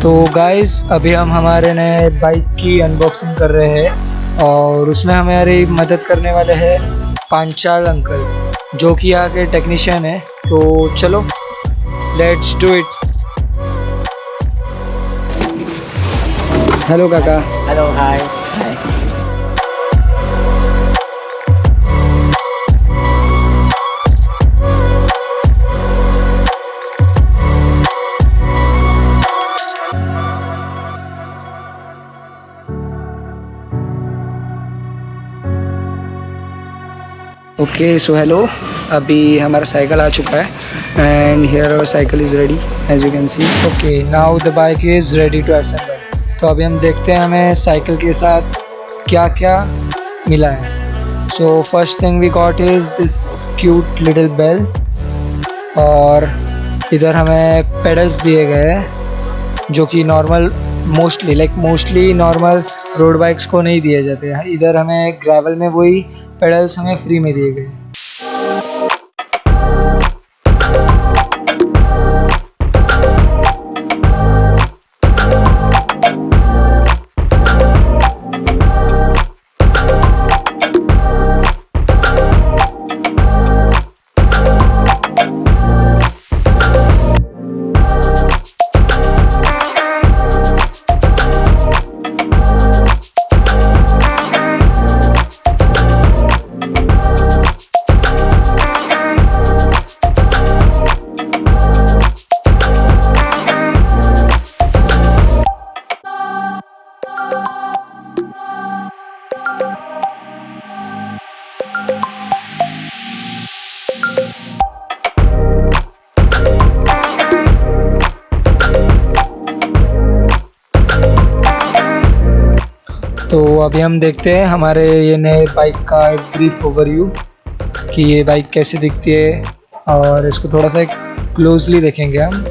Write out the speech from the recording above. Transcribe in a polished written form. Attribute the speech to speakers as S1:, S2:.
S1: तो गाइस अभी हम हमारे नए बाइक की अनबॉक्सिंग कर रहे हैं और उसमें हमारी मदद करने वाले हैं पांचाल अंकल जो कि यहाँ के टेक्नीशियन है। तो चलो लेट्स डू इट। हेलो काका।
S2: Hello hi.
S1: Okay so hello, अभी हमारा साइकिल आ चुका है and here our cycle is ready as you can see. Okay now the bike is ready to assemble. तो अभी हम देखते हैं हमें साइकिल के साथ क्या क्या मिला है। So first thing we got is this cute little bell और इधर हमें पेडल्स दिए गए हैं जो कि normal mostly normal road bikes को नहीं दिए जाते हैं। इधर हमें ग्रेवल में वही पेडल्स हमें फ्री में दिए गए। तो अभी हम देखते हैं हमारे ये नए बाइक का एक ब्रीफ ओवरव्यू कि ये बाइक कैसे दिखती है और इसको थोड़ा सा क्लोजली देखेंगे हम।